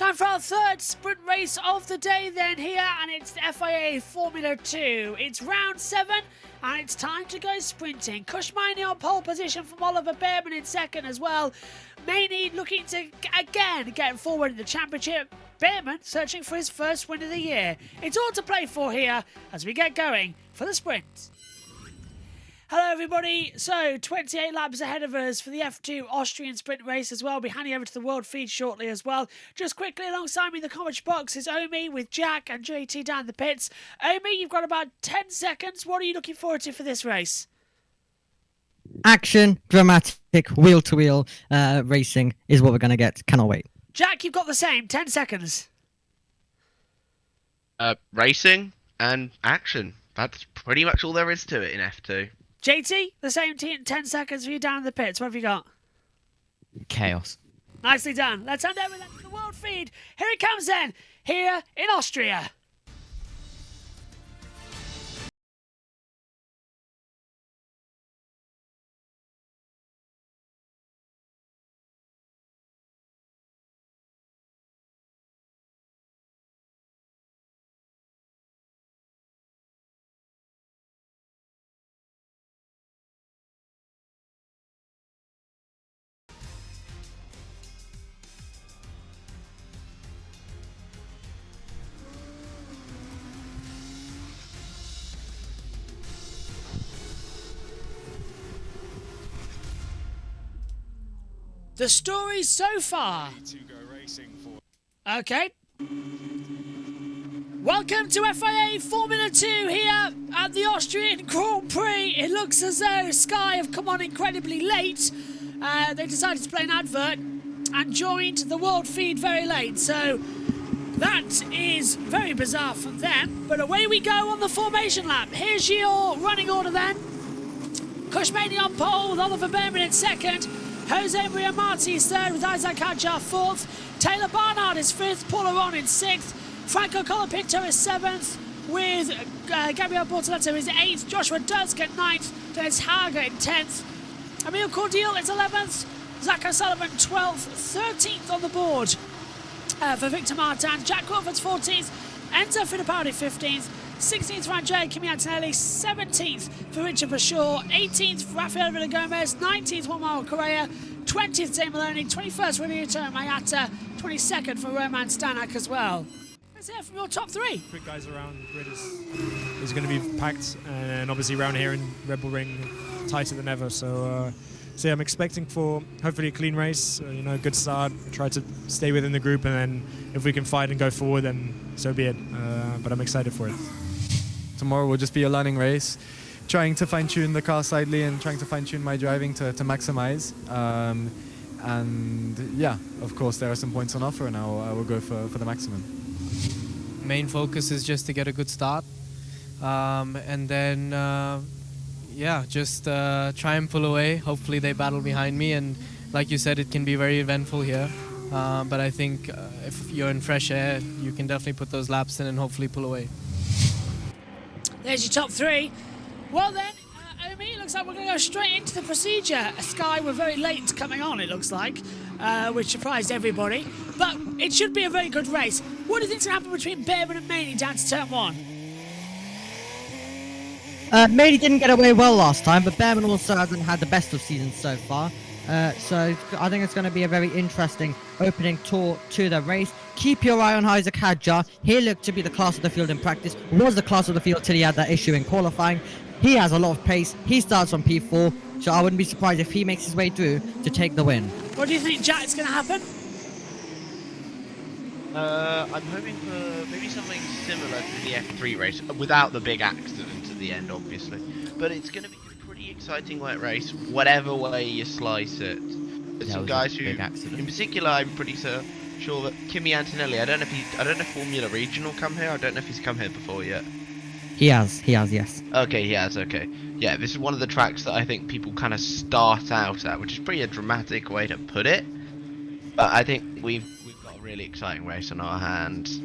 Time for our third sprint race of the day then here, and it's the FIA Formula 2. It's round 7, and it's time to go sprinting. Kushmani on pole position from Oliver Bearman in second as well. Maney looking to, again, get forward in the championship. Bearman searching for his first win of the year. It's all to play for here as we get going for the sprint. Hello everybody, so 28 laps ahead of us for the F2 Austrian sprint race as well. We'll be handing over to the world feed shortly as well. Just quickly alongside me in the commentary box is Omi with Jack and JT down the pits. Omi, you've got about 10 seconds. What are you looking forward to for this race? Action, dramatic, wheel-to-wheel racing is what we're going to get. Cannot wait. Jack, you've got the same. 10 seconds. Racing and action. That's pretty much all there is to it in F2. JT, the same 10 seconds for you down in the pits. What have you got? Chaos. Nicely done. Let's hand over to the world feed. Here it comes then, here in Austria. The story so far. Okay. Welcome to FIA Formula 2 here at the Austrian Grand Prix. It looks as though Sky have come on incredibly late. They decided to play an advert and joined the world feed very late. So that is very bizarre from them. But away we go on the formation lap. Here's your running order then. Kushmani on pole with Oliver Bearman in second. Jose Maria Marti is third with Isaac Hadjar fourth. Taylor Barnard is fifth. Paul Aron in sixth. Franco Colapinto is seventh with Gabriel Bortoletto is eighth. Joshua Dusk at ninth. Dennis Hager in 10th. Emil Cordial is 11th. Zach O'Sullivan 12th. 13th on the board for Victor Martin. Jack Crawford's 14th. Enzo Fittipaldi 15th. 16th for Andrea Kimi Antonelli, 17th for Richard Bashaw, 18th for Rafael Villagomez, 19th for Mauro Correa, 20th Dave Maloney, 21st for Ryuto Mayata, 22nd for Roman Stanak as well. Let's hear from your top three. Quick guys around the grid is going to be packed, and obviously around here in Red Bull Ring tighter than ever. So yeah, I'm expecting for hopefully a clean race, good start, try to stay within the group, and then if we can fight and go forward, then so be it. But I'm excited for it. Tomorrow will just be a learning race, trying to fine-tune the car slightly and trying to fine-tune my driving to maximize. And yeah, of course there are some points on offer, and I will go for the maximum. Main focus is just to get a good start, and then yeah, just try and pull away. Hopefully they battle behind me, and like you said, it can be very eventful here. But I think if you're in fresh air, you can definitely put those laps in and hopefully pull away. There's your top three. Well then, Omi, it looks like we're going to go straight into the procedure. Sky were very late coming on, it looks like, which surprised everybody. But it should be a very good race. What do you think's going to happen between Bearman and Maney down to turn one? Maney didn't get away well last time, but Bearman also hasn't had the best of seasons so far. So I think it's going to be a very interesting opening tour to the race. Keep your eye on Isaac Hadjar. He looked to be the class of the field in practice, was the class of the field till he had that issue in qualifying. He has a lot of pace. He starts on P4, so I wouldn't be surprised if he makes his way through to take the win. What do you think, Jack, is going to happen? I'm hoping for maybe something similar to the F3 race, without the big accident at the end, obviously. But it's going to be a pretty exciting wet race, whatever way you slice it. There's some guys who, in particular, I'm pretty sure that Kimi Antonelli. I don't know if Formula Regional come here. I don't know if he's come here before yet. He has, yes. Okay, he has. Okay, yeah. This is one of the tracks that I think people kind of start out at, which is pretty a dramatic way to put it. But I think we've got a really exciting race on our hands.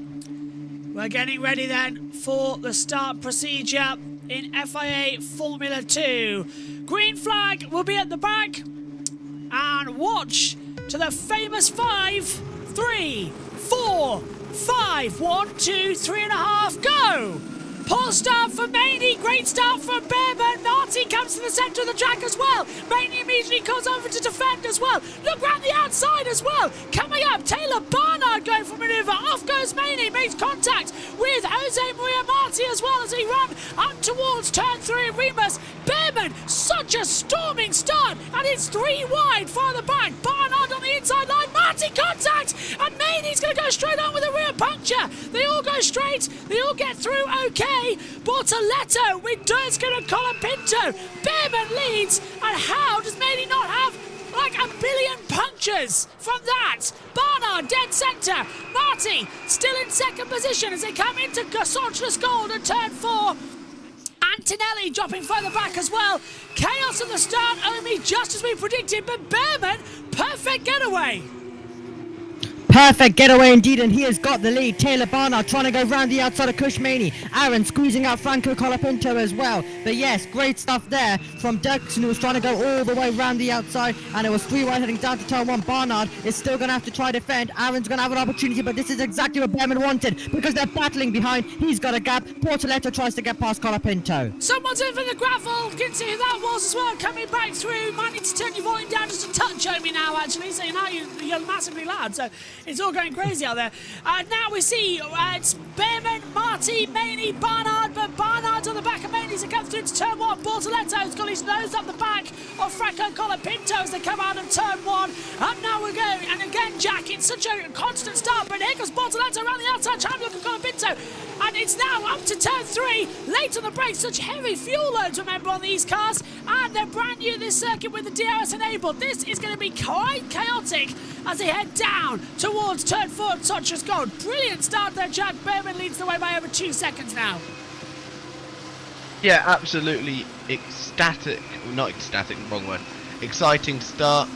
We're getting ready then for the start procedure in FIA Formula 2. Green flag will be at the back, and watch to the famous 5 3, 4, 5. 1, 2, 3.5. Go! Poor start for Maney, great start from Behrman. Marty comes to the centre of the track as well. Maney immediately comes over to defend as well. Look round the outside as well. Coming up, Taylor Barnard going for manoeuvre. Off goes Maney, makes contact with Jose Maria Marty as well as he run up towards turn 3 at Remus. Behrman, such a storming start, and it's 3 wide farther back. Barnard on the inside line, Marty contact, and Maney's going to go straight on with a rear puncture. They all go straight, they all get through okay. Bortoletto with Durska and Colapinto. Behrman leads, and how does Maney not have like a billion punctures from that? Barnard dead centre. Marty still in second position as they come into Sauceless Gold at turn 4. Antonelli dropping further back as well. Chaos at the start, Omi, just as we predicted, but Behrman, perfect getaway. Perfect getaway indeed, and he has got the lead. Taylor Barnard trying to go round the outside of Cushmaney. Aaron squeezing out Franco Colapinto as well. But yes, great stuff there from Dirksen, who was trying to go all the way round the outside, and it was 3 wide heading down to turn 1. Barnard is still going to have to try to defend. Aaron's going to have an opportunity, but this is exactly what Behrman wanted because they're battling behind. He's got a gap. Portoletto tries to get past Colapinto. Someone's in for the gravel. You can see who that was as well, coming back through. Might need to turn your volume down just a touch, Omi, now actually. So now you're massively loud. So it's all going crazy out there. Now we see it's Behrman, Marty, Maney, Barnard, but Barnard's on the back of Maney as he comes through to turn 1. Bortoletto's got his nose up the back of Franco Colapinto as they come out of turn 1. Up now we go, and again, Jack, it's such a constant start, but here comes Bortoletto around the outside, trying to look at Colapinto, and it's now up to turn 3. Late on the brakes, such heavy fuel loads, remember, on these cars, and they're brand new this circuit with the DRS enabled. This is going to be quite chaotic as they head down towards turn 4 at Sauceless Gold. Brilliant start there, Jack. Behrman leads the way by over 2 seconds now. Yeah, absolutely ecstatic. Not ecstatic, wrong word. Exciting start.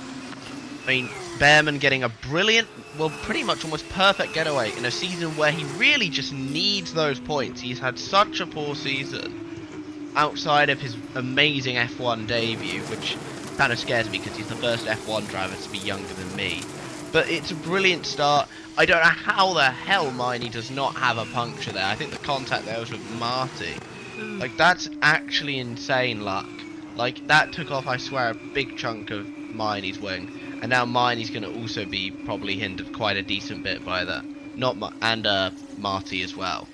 I mean, Behrman getting a brilliant, well, pretty much almost perfect getaway in a season where he really just needs those points. He's had such a poor season outside of his amazing F1 debut, which kind of scares me because he's the first F1 driver to be younger than me. But it's a brilliant start. I don't know how the hell Miney does not have a puncture there. I think the contact there was with Marty. Like, that's actually insane luck. Like, that took off, I swear, a big chunk of Miney's wing. And now Miney's going to also be probably hindered quite a decent bit by that. And Marty as well.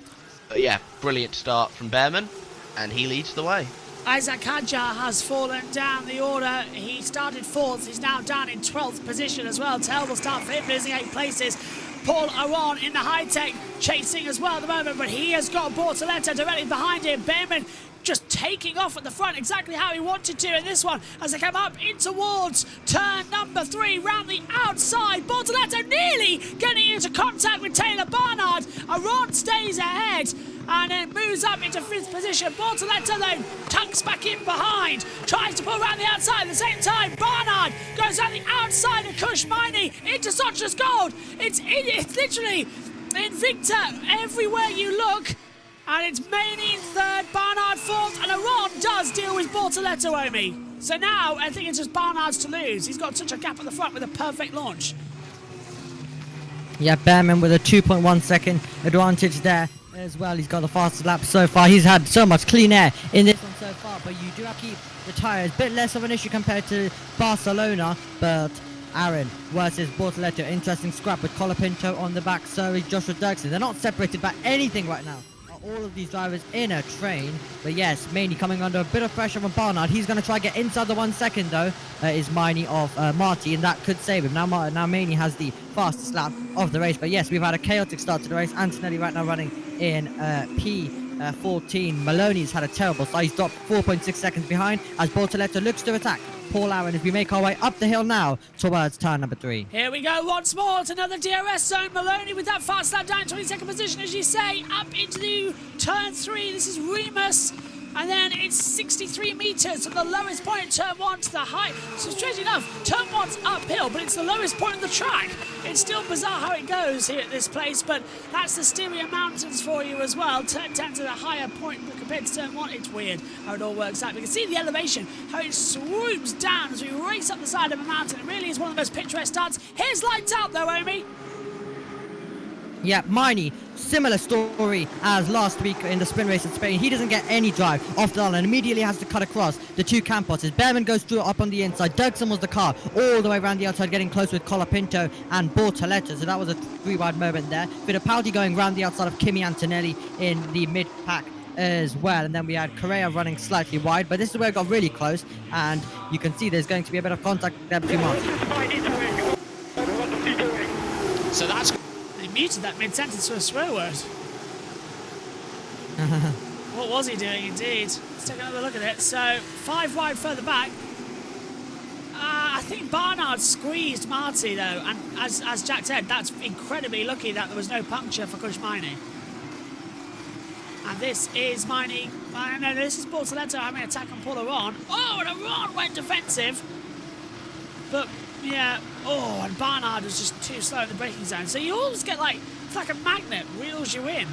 But yeah, brilliant start from Behrman. And he leads the way. Isaac Hadjar has fallen down the order. He started 4th. He's now down in 12th position as well. Terrible start for him, losing 8 places. Paul Aron in the high-tech chasing as well at the moment, but he has got Bortoletto directly behind him. Behrman just taking off at the front exactly how he wanted to in this one as they come up in towards turn number 3 round the outside. Bortoletto nearly getting into contact with Taylor Barnard. Aron stays ahead and then moves up into 5th position. Bortoletto then tucks back in behind, tries to pull around the outside at the same time. Barnard goes on the outside of Cush Miney into Sauceless Gold. It's literally Invicta everywhere you look. And it's Maney in 3rd, Barnard 4th, and Aron does deal with Bortoletto, Omi. So now I think it's just Barnard's to lose. He's got such a gap at the front with a perfect launch. Yeah, Behrman with a 2.1 second advantage there as well. He's got the fastest lap so far. He's had so much clean air in this one so far, but you do have to keep the tyres. A bit less of an issue compared to Barcelona, but Aaron versus Bortoletto. Interesting scrap with Colapinto on the back. So is Joshua Dirksen. They're not separated by anything right now. All of these drivers in a train, but yes, Maney coming under a bit of pressure from Barnard. He's going to try to get inside the 1 second though. Is Miney of Marty, and that could save him. Now Maney has the fastest lap of the race, but yes, we've had a chaotic start to the race. Antonelli right now running in P14. Maloney's had a terrible start. He's dropped 4.6 seconds behind as Bortoletto looks to attack Paul Aaron as we make our way up the hill now towards turn number 3. Here we go once more. It's another DRS zone. Maloney with that fast lap down 22nd position, as you say, up into turn 3. This is Remus. And then it's 63 metres from the lowest point in turn 1 to the height. So strangely enough, turn 1's uphill, but it's the lowest point of the track. It's still bizarre how it goes here at this place, but that's the Styria Mountains for you as well. Turn 10's at a higher point compared to turn 1. It's weird how it all works out. We can see the elevation, how it swoops down as we race up the side of a mountain. It really is one of the most picturesque starts. Here's lights out though, Omi. Yeah, Miney, similar story as last week in the sprint race in Spain. He doesn't get any drive off the line and immediately has to cut across the two campos. As Behrman goes through up on the inside, Dirksen was the car all the way around the outside, getting close with Colapinto and Bortoleto. So that was a three-wide moment there. Fittipaldi going around the outside of Kimi Antonelli in the mid-pack as well. And then we had Correa running slightly wide, but this is where it got really close. And you can see there's going to be a bit of contact there between Martin. So that's... He muted that mid-sentence for a swear word. What was he doing, indeed? Let's take another look at it. So, 5 wide further back. I think Barnard squeezed Marty, though. And as Jack said, that's incredibly lucky that there was no puncture for Kush Miney. And this is Miney. No, this is Bortoleto having an attack on Paul Aron. Oh, and Aron went defensive. But... yeah, oh, and Barnard was just too slow in the braking zone. So you always get like, it's like a magnet, reels you in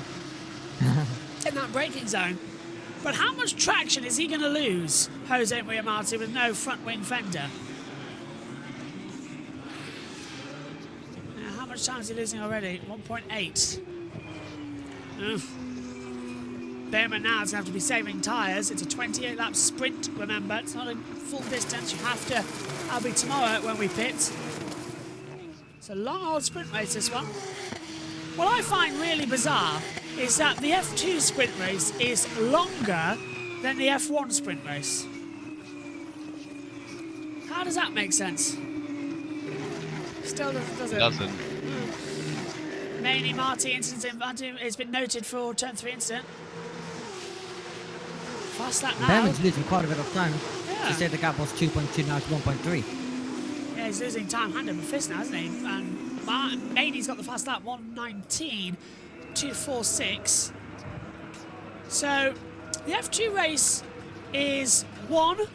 that braking zone. But how much traction is he going to lose, Jose Maria Marti, with no front wing fender? Now, how much time is he losing already? 1.8. Behrman now is going to have to be saving tyres. It's a 28 lap sprint, remember. It's not a full distance. You have to... I'll be tomorrow when we pit. It's a long old sprint race, this one. What I find really bizarre is that the F2 sprint race is longer than the F1 sprint race. How does that make sense? Still doesn't, does it? Doesn't. Mainly Marty incident has been noted for turn 3 incident. Fast lap now. Behrman's losing quite a bit of time. Yeah. To say the gap was 2.2, now it's 1.3. Yeah, he's losing time hand over fist now, hasn't he? And Mainey's got the fast lap, 1:19.246. So the F2 race is 1,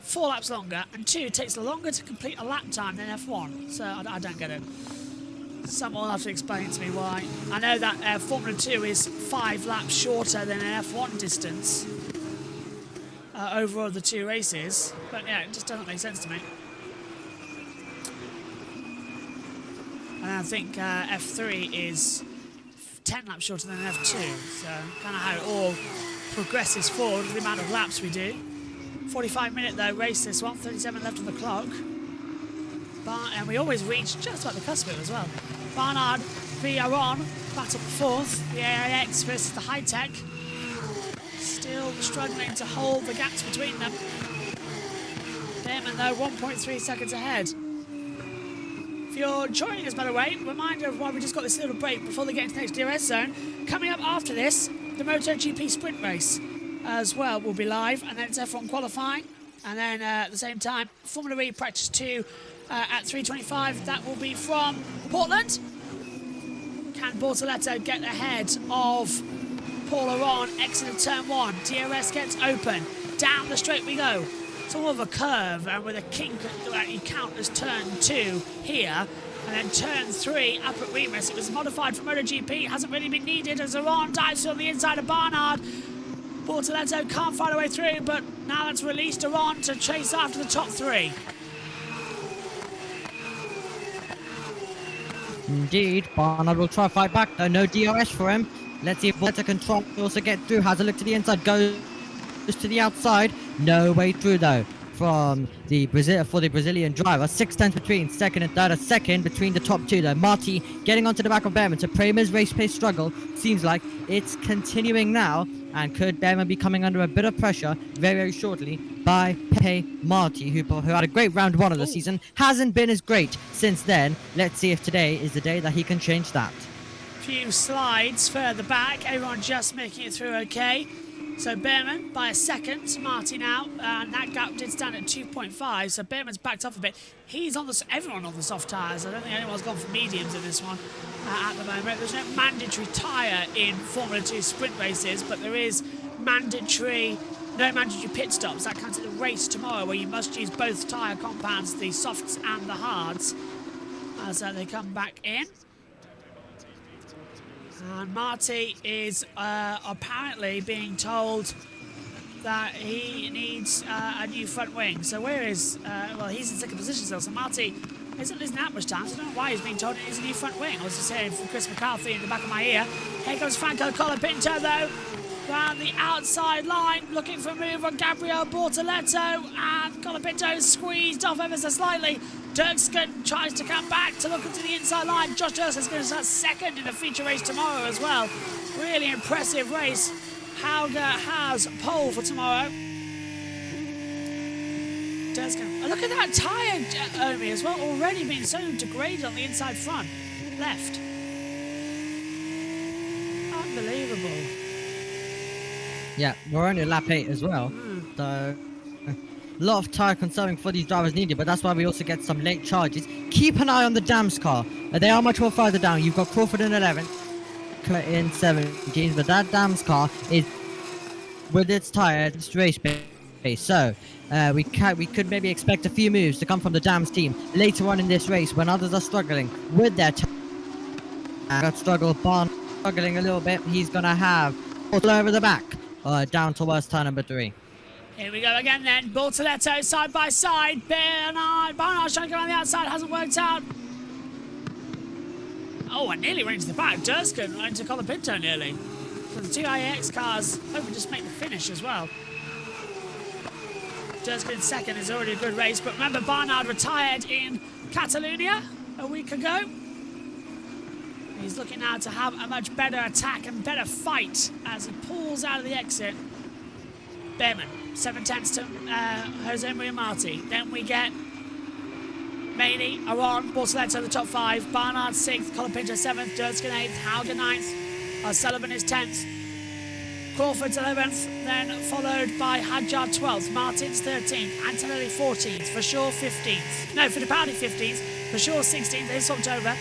4 laps longer, and 2, takes longer to complete a lap time than F1. So I don't get it. Someone will have to explain to me why. I know that Formula 2 is 5 laps shorter than an F1 distance overall the 2 races, but yeah, it just doesn't make sense to me. And I think F3 is 10 laps shorter than F2, so kind of how it all progresses forward with the amount of laps we do. 45-minute though race this one, 37 left on the clock. And we always reach just about the cusp of it as well. Barnard v Aron, battle for 4th. The AIX versus the high-tech. Still struggling to hold the gaps between them. Behrman though, 1.3 seconds ahead. If you're joining us, by the way, reminder of why we just got this little break before they get into the next DRS zone. Coming up after this, the MotoGP sprint race as well will be live, and then it's F1 qualifying. And then at the same time, Formula E practice 2 at 3:25. That will be from Portland. Can Bortoleto get ahead of Paul Aron? Exit of turn 1. DRS gets open. Down the straight we go. It's all of a curve, and with a kink that you count as turn 2 here. And then turn 3 up at Remus. It was modified for MotoGP. Hasn't really been needed as Aron dives on the inside of Barnard. Bortoleto can't find a way through, but now that's released Aron to chase after the top 3. Indeed, Barnard will try to fight back, though no DRS for him. Let's see if Volta can try to also get through. Has a look to the inside, goes to the outside. No way through though from the Brazilian driver. 6 tenths between second and third. A second between the top 2 though. Marti getting onto the back of Behrman. So Prema's race pace struggle seems like it's continuing now. And could Behrman be coming under a bit of pressure very, very shortly by Marti, who had a great round 1 of the season. Hasn't been as great since then. Let's see if today is the day that he can change that. Few slides further back. Everyone just making it through okay. So Behrman by a second to Marti now, and that gap did stand at 2.5. So Behrman's backed off a bit. He's on everyone on the soft tyres. I don't think anyone's gone for mediums in this one at the moment. There's no mandatory tyre in Formula 2 sprint races, but there is no mandatory pit stops. That comes to the race tomorrow, where you must use both tyre compounds, the softs and the hards, as they come back in. And Marti is apparently being told that he needs a new front wing. So where is... well, he's in second position still. So Marti isn't losing that much time. So I don't know why he's being told it is a new front wing. I was just saying from Chris McCarthy in the back of my ear. Here comes Franco Colapinto though. Round the outside line, looking for a move on Gabriel Bortoletto, and Colapinto squeezed off ever so slightly. Dirksken tries to come back to look into the inside line. Josh Dirksken's going to start second in the feature race tomorrow as well. Really impressive race. Hauger has pole for tomorrow. Dirksken, oh, look at that tyre, Omi, as well, already being so degraded on the inside front. Left. Unbelievable. Yeah, we're only lap 8 as well, so a lot of tyre conserving for these drivers needed, but that's why we also get some late charges. Keep an eye on the Dams car. They are much more further down. You've got Crawford in 11th, in 17th, but that Dams car is with its tyre, it's race pace. So we could maybe expect a few moves to come from the Dams team later on in this race when others are struggling with their Barn struggling a little bit. He's gonna have all over the back. Down towards turn number 3. Here we go again then. Bortoletto side by side. Barnard's trying to go around the outside. Hasn't worked out. Oh, I nearly ran into the back. Durskin ran into Colapinto nearly. So the two IAX cars hoping to just make the finish as well. Durskin second is already a good race. But remember, Barnard retired in Catalonia a week ago. He's looking now to have a much better attack and better fight as he pulls out of the exit. Behrman, 7/10 to Jose Maria Marti. Then we get Maney, Aron, Bortoletto the top 5, Barnard 6th, Colapinto 7th, Durskin 8th, Hauger 9th, Sullivan is 10th, Crawford's 11th, then followed by Hadjar 12th, Martin's 13th, Antonelli 14th, for sure 15th. No, Fittipaldi 15th, for sure 16th, this October.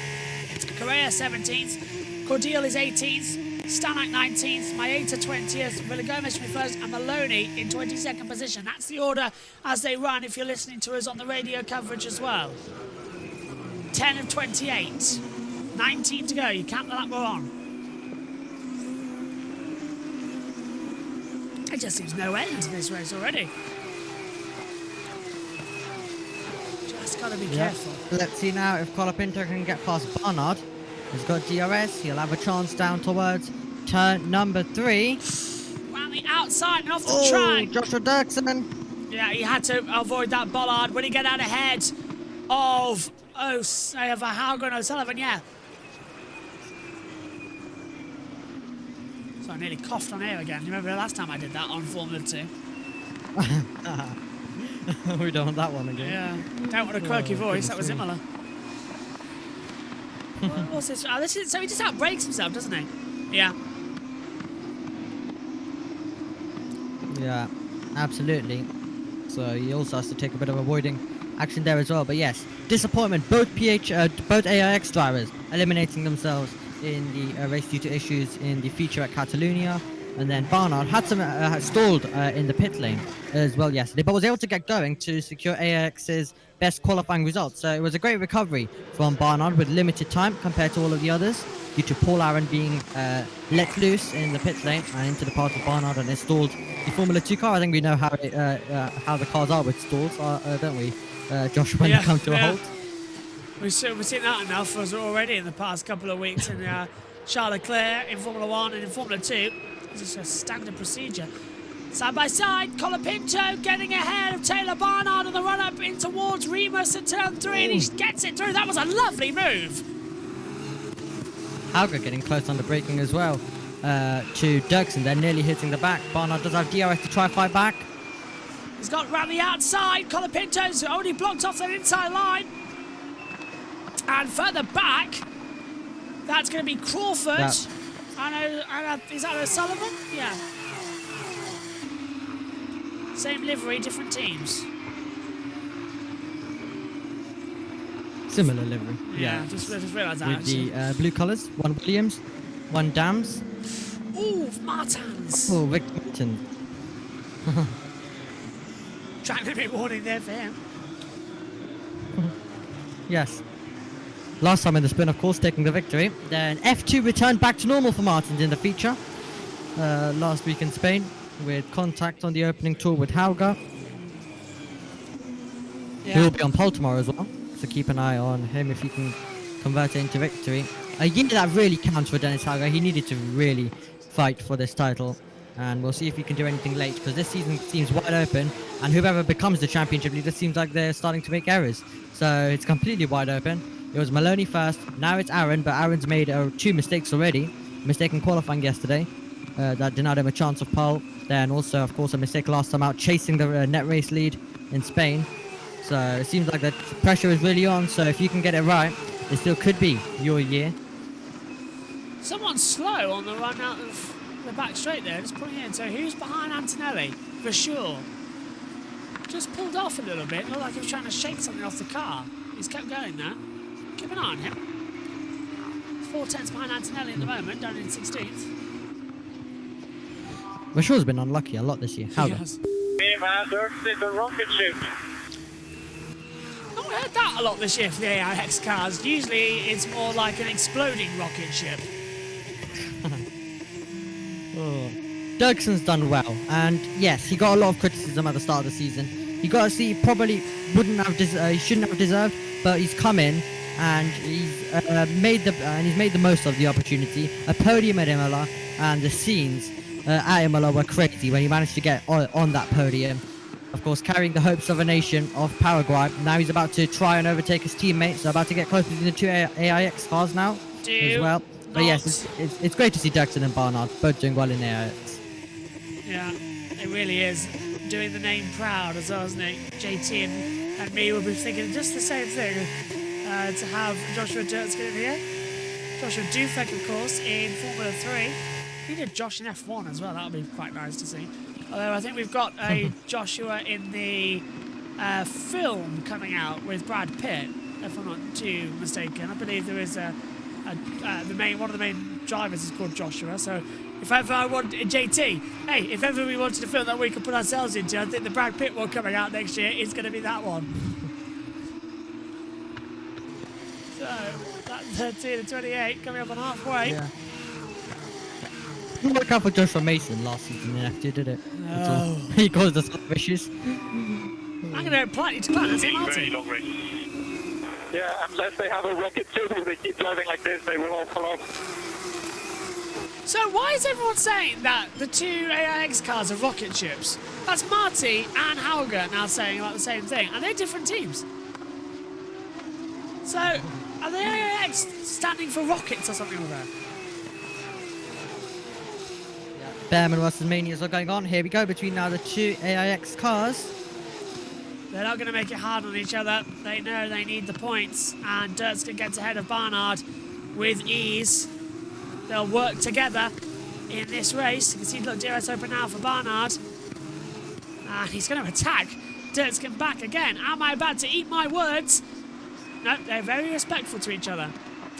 Correa 17th, Cordial is 18th, Stanek 19th, Maeta 20th, Villagomez 21st, and Maloney in 22nd position. That's the order as they run if you're listening to us on the radio coverage as well. 10 of 28, 19 to go. You count the lap we're on. It just seems no end to this race already. Just got to be careful. Let's see now if Colapinto can get past Barnard. He's got DRS. He'll have a chance down towards turn number 3. Round the outside and off the track. Joshua Dirksen. Yeah, he had to avoid that bollard. When he get out ahead of Hauger and O'Sullivan, yeah. So I nearly coughed on air again. You remember the last time I did that on Formula 2? We don't want that one again. Yeah, don't want a croaky voice. That was Imola. What's this? Oh, this is, so he just outbrakes himself, doesn't he? Yeah. Yeah, absolutely. So he also has to take a bit of avoiding action there as well. But yes, disappointment. Both AIX drivers eliminating themselves in the race due to issues in the feature at Catalonia. And then Barnard had some stalled in the pit lane as well yesterday, but was able to get going to secure AIX's best qualifying results. So it was a great recovery from Barnard with limited time compared to all of the others due to Paul Aaron being let loose in the pit lane and into the path of Barnard and installed the Formula 2 car. I think we know how the cars are with stalls, don't we, Josh, when they come to a halt? We've seen that enough already in the past couple of weeks in Charles Leclerc in Formula 1 and in Formula 2. It's a standard procedure. Side by side, Colapinto getting ahead of Taylor Barnard on the run up in towards Remus at turn 3, and he gets it through. That was a lovely move. Hauger getting close under braking as well to Dirksen. They're nearly hitting the back. Barnard does have DRS to try fight back. He's got round the outside. Colapinto's already blocked off that inside line. And further back, that's going to be Crawford. Yeah. Is that O'Sullivan? Yeah. Same livery, different teams. Similar livery. Yeah, just realised that. With the blue colours, one Williams, one Dams. Ooh, Martins. Oh, Rick Martin. Track limit warning there for him. Yes. Last time in the sprint, of course, taking the victory. Then F2 returned back to normal for Martins in the feature last week in Spain with contact on the opening tour with Hauger. Yeah. He will be on pole tomorrow as well. So keep an eye on him if he can convert it into victory. A year that really counts for Dennis Hauger. He needed to really fight for this title. And we'll see if he can do anything late, because this season seems wide open, and whoever becomes the championship leader seems like they're starting to make errors. So it's completely wide open. It was Maloney first, now it's Aaron, but Aaron's made 2 mistakes already. A mistake in qualifying yesterday that denied him a chance of pole. Then also, of course, a mistake last time out, chasing the net race lead in Spain. So it seems like the pressure is really on, so if you can get it right, it still could be your year. Someone's slow on the run out of the back straight there, just pulling in. So who's behind Antonelli? For sure. Just pulled off a little bit. Looked like he was trying to shake something off the car. He's kept going there. Keep an eye on him. 4 tenths behind Antonelli at the moment, down in 16th. Rashaw's been unlucky a lot this year. How? Yes. It's a rocket ship. Not heard that a lot this year for the AIX cars. Usually it's more like an exploding rocket ship. Dirksen's done well, and yes, he got a lot of criticism at the start of the season. He probably he shouldn't have deserved, but he's come in and he's made the most of the opportunity. A podium at Imola, and the scenes at Imola were crazy when he managed to get on that podium. Of course, carrying the hopes of a nation of Paraguay. Now he's about to try and overtake his teammates. So about to get close between the 2 AIX cars now as well. But yes, it's great to see Dirksen and Barnard both doing well in AIX. Yeah, it really is. Doing the name proud as well, isn't it? JT and me will be thinking just the same thing. To have Joshua Dirksen in here. Joshua Dufek, of course, in Formula 3. We did Josh in F1 as well. That would be quite nice to see. Although I think we've got a Joshua in the film coming out with Brad Pitt, if I'm not too mistaken. I believe there is one of the main drivers is called Joshua. So if ever I want JT, hey, if ever we wanted a film that we could put ourselves into, I think the Brad Pitt one coming out next year is going to be that one. So that's 13 and 28 coming up on halfway. Yeah. Didn't work out for Joshua Mason last season in F2, did it? No. He caused us issues. I'm going to politely decline and say Martin. Yeah, unless they have a rocket ship, if they keep driving like this, they will all fall off. So why is everyone saying that the 2 AIX cars are rocket ships? That's Marty and Hauger now saying about the same thing, and they're different teams. So are the AIX standing for rockets or something like that? Bearman versus Manias are going on. Here we go between now the 2 AIX cars. They're not going to make it hard on each other. They know they need the points, and Dirksen gets ahead of Barnard with ease. They'll work together in this race. You can see, look, DRS open now for Barnard. And he's going to attack Dirksen back again. Am I about to eat my words? No, they're very respectful to each other.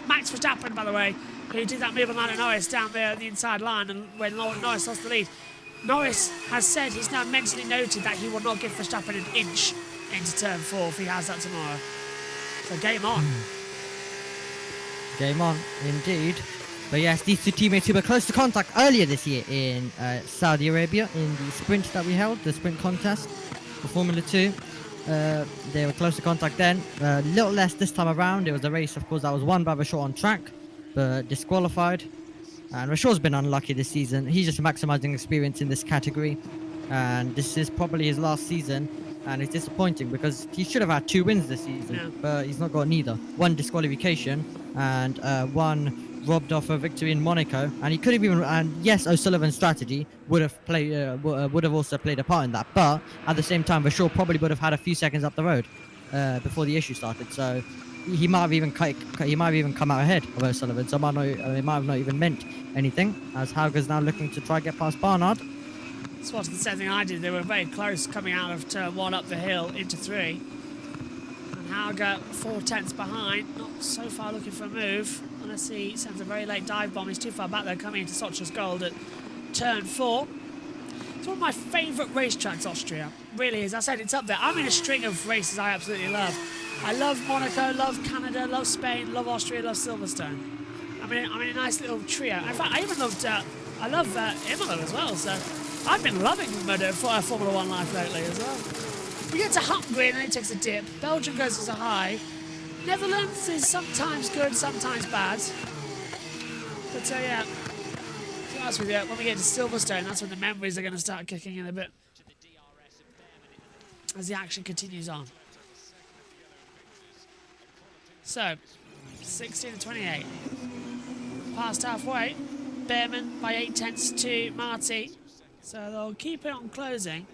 Max Verstappen, by the way, who did that move on Lando Norris down there at the inside line, and when Norris lost the lead, Norris has said he's now mentally noted that he will not give Verstappen an inch into turn 4 if he has that tomorrow. So game on. Game on, indeed. But yes, these 2 teammates who were close to contact earlier this year in Saudi Arabia in the sprint that we held, the sprint contest for Formula 2. They were close to contact then. A little less this time around. It was a race, of course, that was won by Rashaw on track, but disqualified. And Rashaw's been unlucky this season. He's just maximizing experience in this category. And this is probably his last season. And it's disappointing because he should have had 2 wins this season, but he's not got neither. 1 disqualification and 1 robbed off a victory in Monaco. And he could have even, and yes, O'Sullivan's strategy would have also played a part in that. But at the same time, Rashaw probably would have had a few seconds up the road before the issue started. So he might have even come out ahead of O'Sullivan. So it might have not even meant anything, as Hauger's now looking to try get past Barnard. This was the same thing I did. They were very close coming out of turn 1 up the hill into 3. And Hauger 4 tenths behind, not so far looking for a move. Unless he sends a very late dive bomb. He's too far back there, coming into Sochi's Gold at turn 4. It's one of my favourite racetracks, Austria. Really is. I said it's up there. I'm in a string of races I absolutely love. I love Monaco, love Canada, love Spain, love Austria, love Silverstone. I'm in a nice little trio. In fact, I even loved, I love Imola as well. So I've been loving Formula 1 life lately as well. We get to Hungary and then it takes a dip. Belgium goes as a high. Netherlands is sometimes good, sometimes bad. But yeah, to be honest with you, when we get to Silverstone, that's when the memories are going to start kicking in a bit. As the action continues on. So, 16 to 28. Past halfway. Behrman by 8/10 to Marty. So they'll keep it on closing.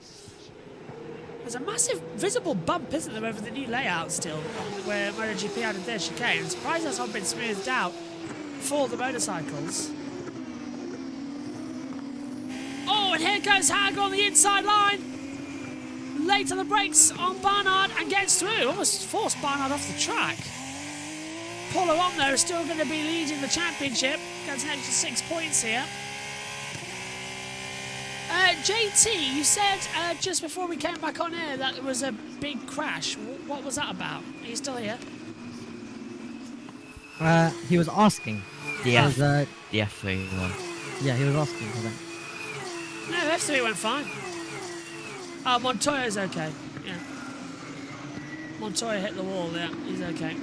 There's a massive visible bump, isn't there, over the new layout still, where MotoGP added their chicane. I'm surprised that's not been smoothed out for the motorcycles. Oh, and here goes Hager on the inside line. Late on the brakes on Barnard and gets through. Almost forced Barnard off the track. Paul Along, though, is still going to be leading the championship. Gets an extra 6 points here. JT, you said just before we came back on air that there was a big crash. What was that about? Are you still here? He was asking. The Was, F3 one. yeah, he was asking for that. No, F3 went fine. Oh, Montoya's okay. Yeah. Montoya hit the wall there. He's okay.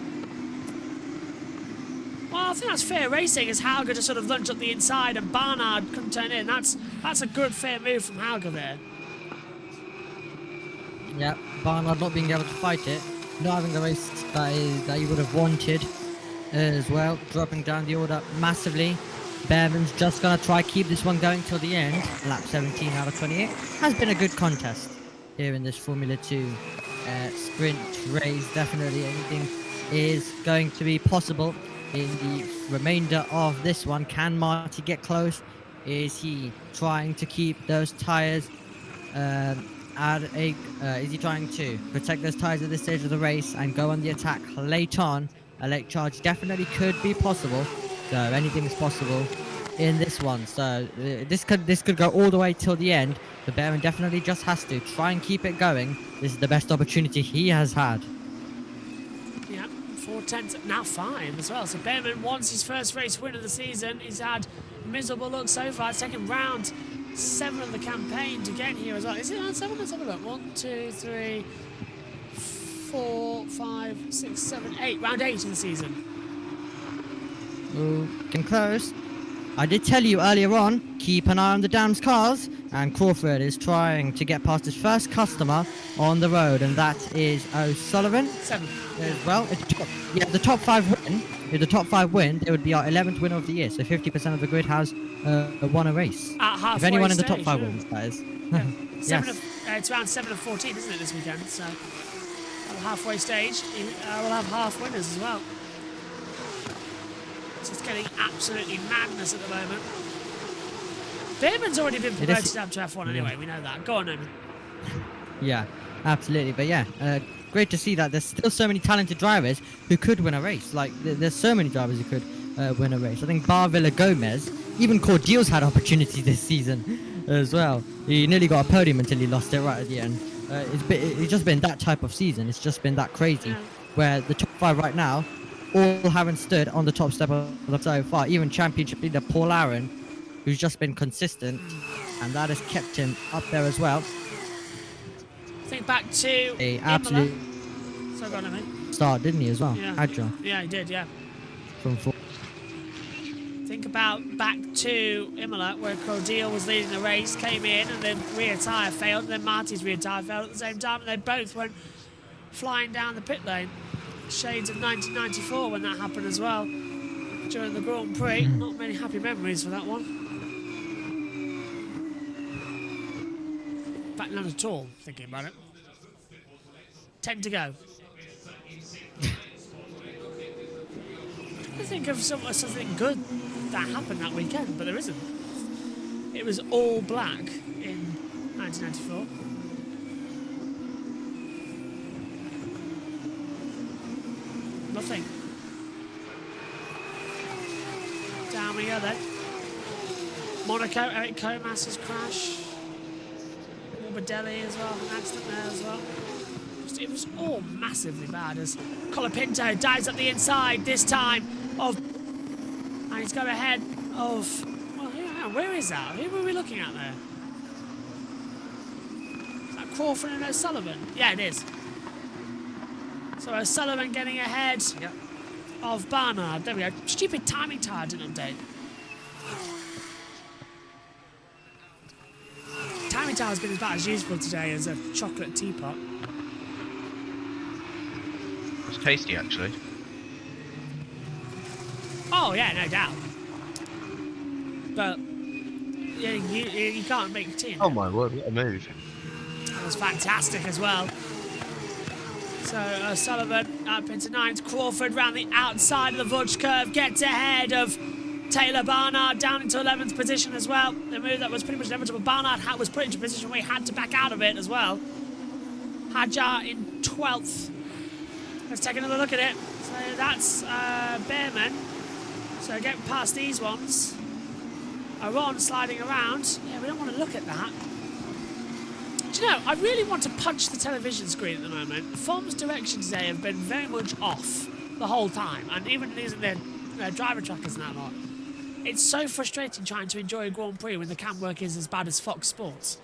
Well, I think that's fair racing as Hauger just sort of lunged up the inside and Barnard couldn't turn in. That's a good, fair move from Hauger there. Yeah, Barnard not being able to fight it, not having the race that he would have wanted as well, dropping down the order massively. Behrman's just going to try keep this one going till the end. Lap 17 out of 28. Has been a good contest here in this Formula 2 sprint race. Definitely anything is going to be possible in the remainder of this one. Can Marty get close? Is he trying to keep those tyres is he trying to protect those tyres at this stage of the race and go on the attack late on? A late charge definitely could be possible, so anything is possible in this one. So this could go all the way till the end, but Behrman definitely just has to try and keep it going. This is the best opportunity he has had. Yeah, 4/10, now 5 as well. So Behrman wants his first race win of the season. He's had miserable luck so far. Second round, 7 of the campaign to get here as well. Is it round 7? Let's have a look. 1, 2, 3, 4, 5, 6, 7, 8. Round 8 of the season. Ooh, getting close. I did tell you earlier on, keep an eye on the dam's cars, and Crawford is trying to get past his first customer on the road, and that is O'Sullivan 7. as well. If the top 5 win, if the top 5 win, they would be our 11th winner of the year, so 50% of the grid has won a race. At halfway If anyone in the top stage, 5 yeah. wins, that is. Yeah. Yes. It's round 7 of 14, isn't it, this weekend? So, at the halfway stage, we'll have half winners as well. It's just getting absolutely madness at the moment. Behrman's already been promoted up to F1 anyway, we know that. Go on, Eamon. Yeah, absolutely. But yeah, great to see that there's still so many talented drivers who could win a race. Like, there's so many drivers who could win a race. I think Barvilla Gomez, even Cordial's had opportunity this season as well. He nearly got a podium until he lost it right at the end. It's just been that type of season. It's just been that crazy. Where the top 5 right now all haven't stood on the top step of the so far. Even championship leader Paul Aaron, who's just been consistent, and that has kept him up there as well. Think back to A absolute So go on, Eamon. start, didn't he, as well? Yeah. Agile Yeah, he did, yeah. from 4. Think about back to Imola, where Cordial was leading the race, came in, and then rear tyre failed, and then Marty's rear tyre failed at the same time, and they both went flying down the pit lane. Shades of 1994 when that happened as well, during the Grand Prix. Not many happy memories for that one. In fact, none at all, thinking about it. 10 to go. I think of something good that happened that weekend, but there isn't. It was all black in 1994. Nothing. Down we go then. Monaco, Eric Comas's crash. Morbidelli as well, an accident there as well. It was all massively bad as Colapinto dives up the inside this time and he's got ahead of, well, where is that? Who were we looking at there? Is that Crawford and O'Sullivan? Yeah, it is. So O'Sullivan getting ahead of Barnard. There we go. Stupid timing tire didn't update. Timing tire has been about as useful today as a chocolate teapot. It's tasty, actually. Oh yeah, no doubt. But yeah, you can't make tea. Oh my word, what a move. That was fantastic as well. So Sullivan up into 9th. Crawford round the outside of the Vudge curve gets ahead of Taylor. Barnard down into 11th position as well. The move that was pretty much inevitable. Barnard was put into a position where he had to back out of it as well. Hadjar in 12th. Let's take another look at it. So that's Behrman. So getting past these ones. Aron sliding around. Yeah, we don't want to look at that. Do you know, I really want to punch the television screen at the moment. Form's direction today have been very much off the whole time, and even using their driver trackers and that lot. It's so frustrating trying to enjoy a Grand Prix when the cam work is as bad as Fox Sports.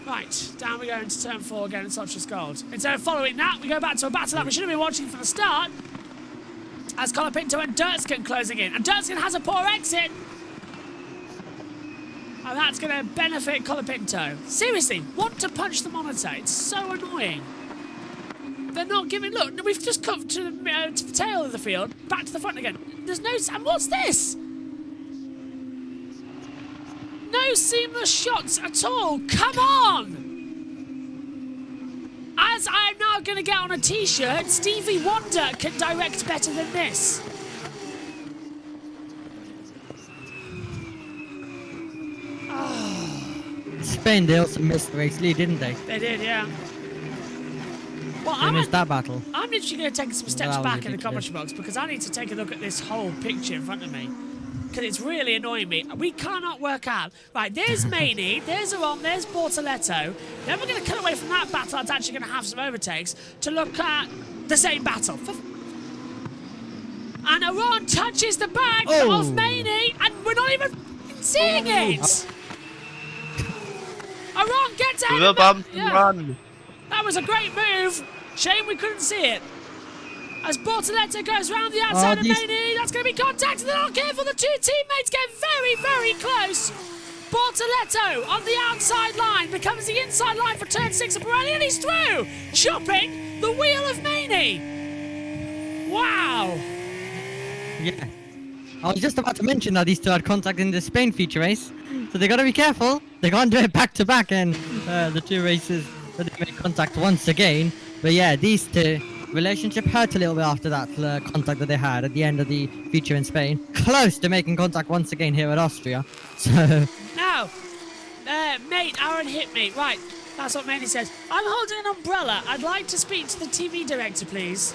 Right, down we go into turn 4 again in Sochi's Gold. Instead of following that, we go back to a battle that we should have been watching from the start. As Colapinto and Dirtskin closing in. And Dirtskin has a poor exit. And that's going to benefit Colapinto. Seriously, want to punch the monitor. It's so annoying. They're not giving... Look, we've just come to the tail of the field. Back to the front again. There's no... And what's this? No seamless shots at all. Come on! As I'm now going to get on a T-shirt, Stevie Wonder can direct better than this. Spain, they also missed the race lead, didn't they? They did, yeah. Well, They missed that battle. I'm literally going to take some steps That was back in the ridiculous. commentary box because I need to take a look at this whole picture in front of me. Because it's really annoying me. We cannot work out. Right, there's Maney, there's Aron, there's Bortoletto. Then we're going to cut away from that battle that's actually going to have some overtakes to look at the same battle. And Aron touches the back of Maney, and we're not even seeing it. Aron gets out The of bump it. and run. That was a great move. Shame we couldn't see it. As Bortoletto goes round the outside of Maney, that's going to be contact. They're not careful. The two teammates get very, very close. Bortoletto on the outside line becomes the inside line for turn 6 of Pirelli, and he's through, chopping the wheel of Maney. Wow. Yeah. I was just about to mention that these two had contact in the Spain feature race, so they got to be careful. They can't do it back to back, and the two races they made contact once again. But yeah, these two relationship hurt a little bit after that contact that they had at the end of the feature in Spain. Close to making contact once again here at Austria. So Now, mate, Aaron hit me. Right, that's what Maney says. I'm holding an umbrella. I'd like to speak to the TV director, please.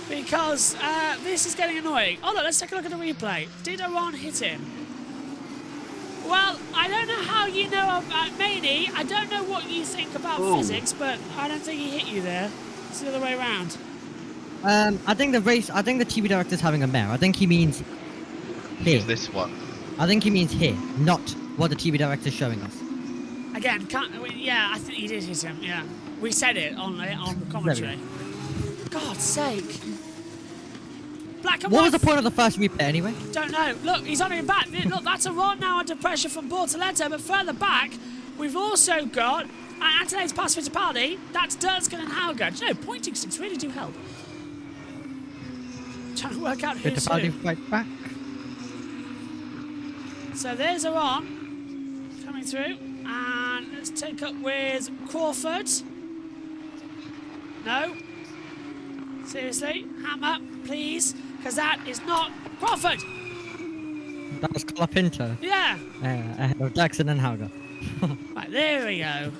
Because this is getting annoying. Oh, look, let's take a look at the replay. Did Aron hit him? Well, I don't know how you know about Maney. I don't know what you think about physics, but I don't think he hit you there. It's the other way around. I think the TV director's having a mare. I think he means here. Is this one? I think he means here, not what the TV director's showing us. Again, yeah, I think he did hit him, yeah. We said it on the commentary. God's sake. Black and What white. was the point of the first replay anyway? Don't know. Look, he's on him back. Look, that's a run now under pressure from Bortoletto, but further back, we've also got Antone's pass Fittipaldi. That's Dirtskin and Hauger. Do you know, pointing sticks really do help. Trying to work out who's Fittipaldi who. right back. So there's Aron coming through. And let's take up with Crawford. No. Seriously, hammer, please, because that is not Crawford. That was Colapinto. Yeah. Ahead of Jackson and Hauger. Right, there we go.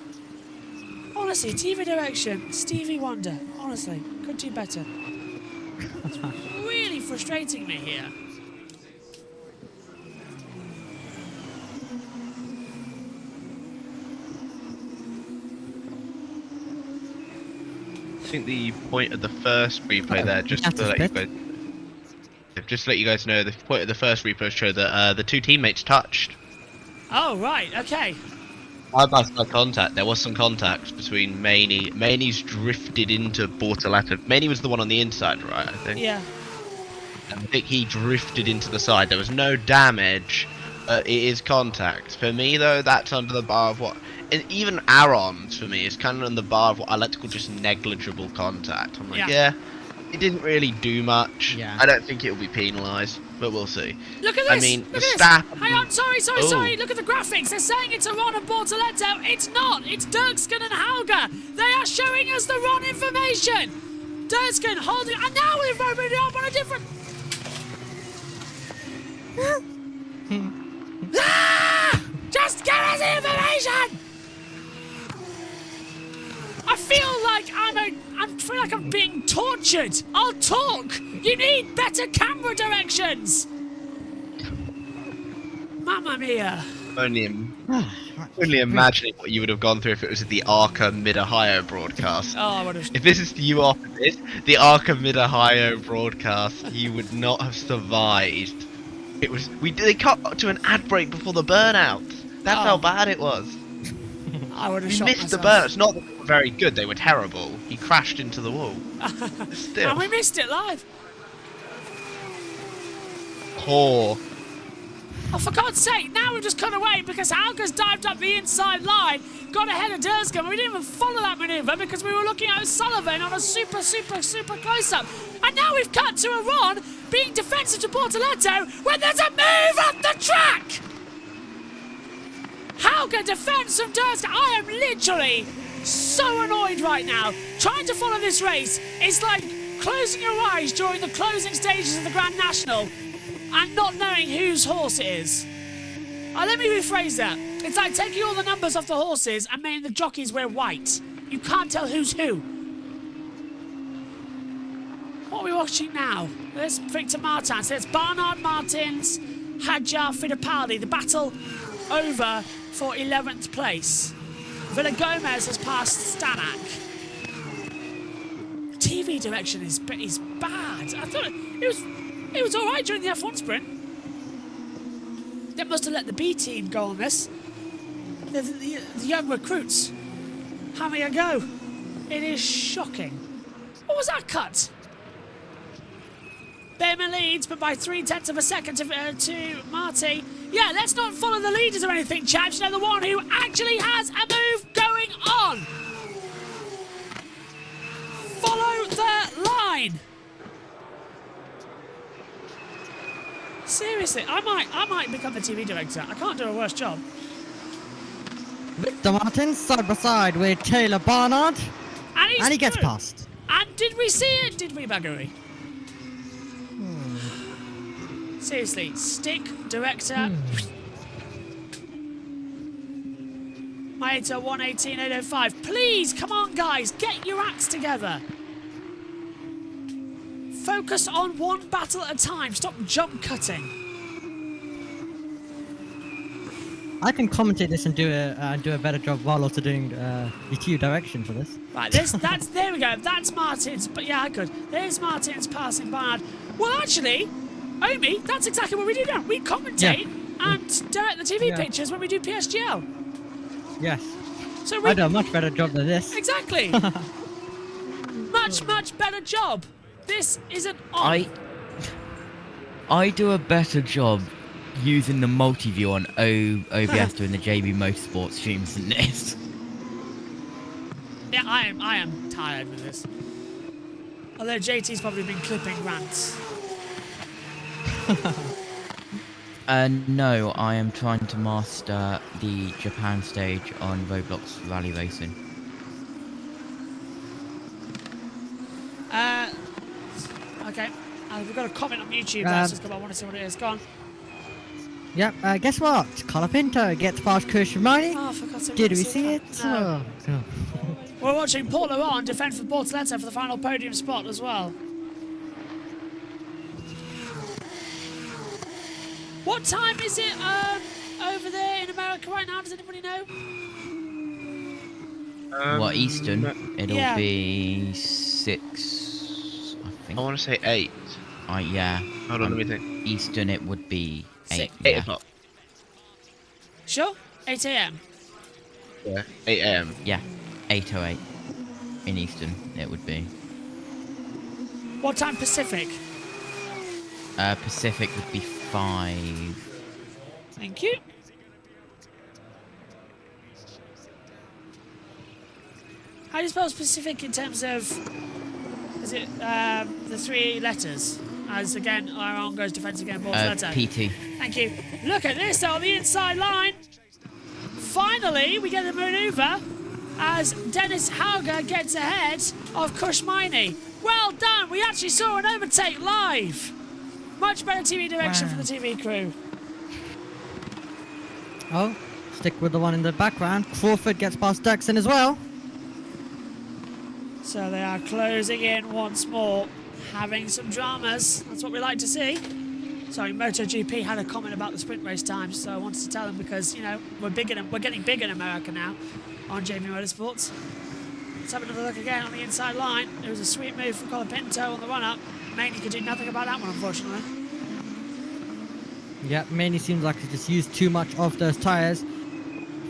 Honestly, TV direction, Stevie Wonder. Honestly, could do better. It's really frustrating me here. I think the point of the first replay there, just to let you guys, let you guys know, the point of the first replay showed that the two teammates touched. Oh, right, okay. That's my contact. There was some contact between Maney. Maney's drifted into Bortoleto. Maney was the one on the inside, right? I think. Yeah. I think he drifted into the side. There was no damage. It is contact. For me, though, that's under the bar of what... And even Aaron's, for me, is kind of on the bar of what I like to call just negligible contact. I'm like, yeah, it didn't really do much. Yeah. I don't think it'll be penalised, but we'll see. Look at this! I mean, Look the at this! staff... Hang on, sorry. Oh. Look at the graphics. They're saying it's a Ron and Bortoleto. It's not. It's Dirksken and Hauger. They are showing us the Ron information. Dirksken holding... And now we've opened it up on a different... Just give us the information! I feel like I'm being tortured. I'll talk. You need better camera directions. Mamma mia. Only imagining what you would have gone through if it was the ARCA Mid-Ohio broadcast. Oh, I would have. If this is you after this, the ARCA Mid-Ohio broadcast, you would not have survived. They cut to an ad break before the burnout. That's how bad it was. I would have We shot missed the myself. burnout. It's not that they were very good, they were terrible. He crashed into the wall. Still. And we missed it live. Poor. Oh, for God's sake, now we've just cut away because Hauger's dived up the inside line, got ahead of Durscombe. We didn't even follow that manoeuvre because we were looking at Sullivan on a super close-up. And now we've cut to a Ron being defensive to Bortoleto when there's a move up the track! Hauger defends from Durscombe. I am literally so annoyed right now. Trying to follow this race is like closing your eyes during the closing stages of the Grand National and not knowing whose horse it is. Let me rephrase that. It's like taking all the numbers off the horses and making the jockeys wear white. You can't tell who's who. What are we watching now? There's Victor Martin. So it's Barnard, Martins, Hadjar, Fittipaldi. The battle over for 11th place. Villa Gomez has passed Stanak. TV direction is bad. I thought it was all right during the F1 sprint. They must have let the B team go on this. The young recruits having a go. It is shocking. What was that cut? Behrman leads, but by 0.3 of a second to Marty. Yeah, let's not follow the leaders or anything, chaps. You know, the one who actually has a move going on. Follow the line. Seriously, I might become the TV director. I can't do a worse job. Victor Martin side by side with Taylor Barnard, and he gets through. past. And did we see it? Did we, Baggery? Seriously, stick director. My 118.805. Please, come on, guys, get your acts together. Focus on one battle at a time. Stop jump cutting. I can commentate this and do a better job while also doing the TV direction for this. Right, there we go. That's Martin's. But yeah, good. There's Martin's passing Barnard. Well, actually, Omi, that's exactly what we do now. We commentate and direct the TV pictures when we do PSGL. Yes. So I do a much better job than this. Exactly. much better job. This isn't on. I do a better job using the multi-view on OBS doing the JBMotorsports streams than this. Yeah, I am tired with this. Although JT's probably been clipping rants. No, I am trying to master the Japan stage on Roblox Rally Racing. Okay. We've got a comment on YouTube now, so I want to see what it is. Go on. Yep, guess what? Colapinto gets past Kushimani. Oh, for God's sake, Did we see see it? No. Oh. We're watching Paul Laurent defend for Bortoleto for the final podium spot as well. What time is it over there in America right now? Does anybody know? What, Eastern? It'll Yeah. be 6, I think. I want to say 8. Yeah. Hold on, let me think. Eastern, it would be 8. 6. 8 Yeah. o'clock. Sure? 8 a.m. Yeah, 8 AM. Yeah, 8:08 in Eastern it would be. What time Pacific? Pacific would be 5. Thank you. How do you spell specific in terms of, is it the 3 letters? As again, Iron goes defense again, Bortoletto. PT. Thank you. Look at this on the inside line. Finally, we get a manoeuvre as Dennis Hauger gets ahead of Kushmini. Well done. We actually saw an overtake live. Much better TV direction from the TV crew. Oh, stick with the one in the background. Crawford gets past Dirksen as well. So they are closing in once more, having some dramas. That's what we like to see. Sorry, MotoGP had a comment about the sprint race times, so I wanted to tell them because, you know, we're getting big in America now on JBMotorsports. Let's have another look again on the inside line. There was a sweet move from Colapinto on the run-up. Maney could do nothing about that one, unfortunately. Yeah, mainly seems like he just used too much of those tyres.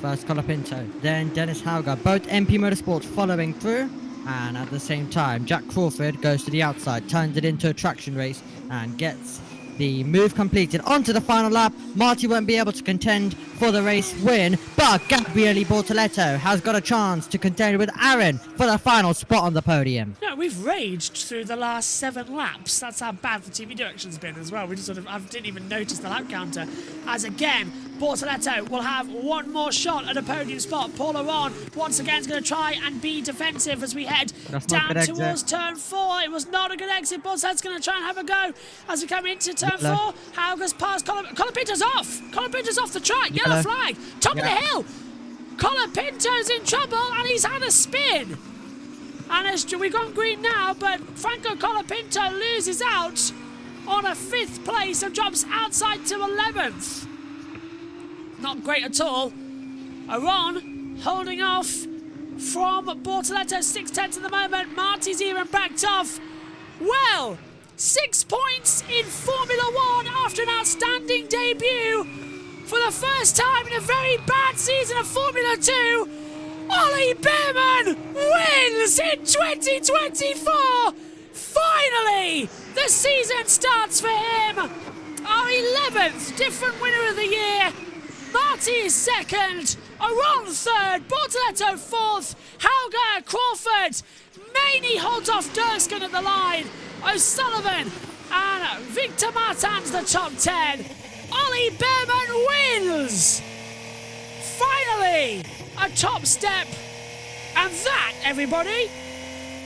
First Colapinto, then Dennis Hauger, both MP Motorsports following through. And at the same time, Jack Crawford goes to the outside, turns it into a traction race and gets the move completed onto the final lap. Marty won't be able to contend for the race win, but Gabriele Bortoletto has got a chance to contend with Aaron for the final spot on the podium. No, we've raged through the last 7 laps. That's how bad the TV direction's been as well. We just I didn't even notice the lap counter. As again, Bortoletto will have one more shot at a podium spot. Paul Aron once again is going to try and be defensive as we head down towards turn 4. It was not a good exit. Bortoletto's going to try and have a go as we come into turn 4. Hauger's past Colapinto's off. Colapinto's off the track. Yellow flag. Top of the hill. Colapinto's in trouble and he's had a spin. And we've gone green now, but Franco Colapinto loses out on a 5th place and drops outside to 11th. Not great at all. Aron holding off from Bortoletto, 6/10 at the moment. Marty's even backed off. Well, 6 points in Formula 1 after an outstanding debut. For the first time in a very bad season of Formula 2, Ollie Behrman wins in 2024. Finally, the season starts for him. Our 11th different winner of the year. Marty is 2nd, Aron 3rd, Bortoletto 4th, Hauger, Crawford, Maney holds off Durskin at the line, O'Sullivan and Victor Martin's the top 10. Ollie Behrman wins! Finally, a top step. And that, everybody,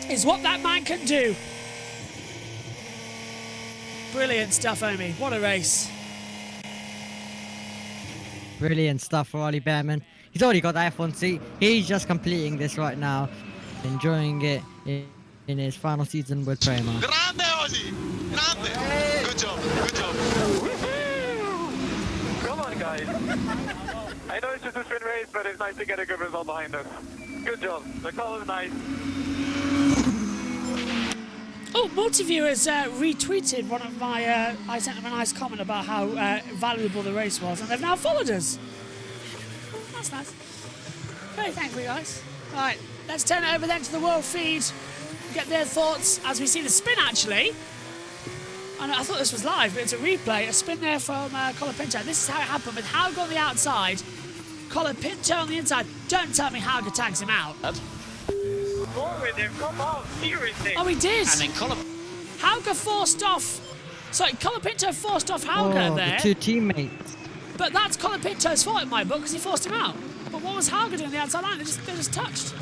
is what that man can do. Brilliant stuff, Omi. What a race. Brilliant stuff for Ollie Behrman. He's already got the F1 seat. He's just completing this right now, enjoying it in his final season with Prima. Grande Ollie! Grande! Good job, good job. Come on, guys. I know it's just a sprint race, but it's nice to get a good result behind us. Good job. The call is nice. Oh, Multiview has retweeted one of my... I sent them a nice comment about how valuable the race was, and they've now followed us. That's nice. Very thankful, guys. Right, let's turn it over then to the world feed, get their thoughts as we see the spin, actually. I thought this was live, but it's a replay. A spin there from Colapinto. This is how it happened with Hauger on the outside, Colapinto on the inside. Don't tell me Hauger tags him out. More with him, come on, seriously. Oh, he did. And then Hauger forced off. Sorry, Colapinto forced off Hauger there. The 2 teammates. But that's Colapinto's fault in my book because he forced him out. But what was Hauger doing on the outside line? They just touched.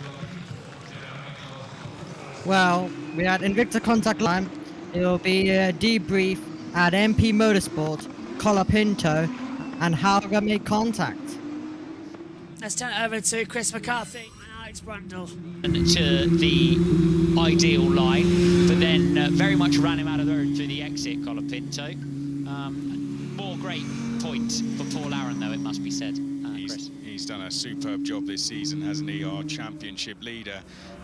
Well, we had Invicta contact line. It will be a debrief at MP Motorsports, Colapinto, and Hauger made contact. Let's turn it over to Chris McCarthy and Alex Brundle. to the ideal line, but then very much ran him out of the road through the exit, Colapinto. More great point for Paul Aaron, though, it must be said. Chris. He's done a superb job this season, hasn't he? Our championship leader,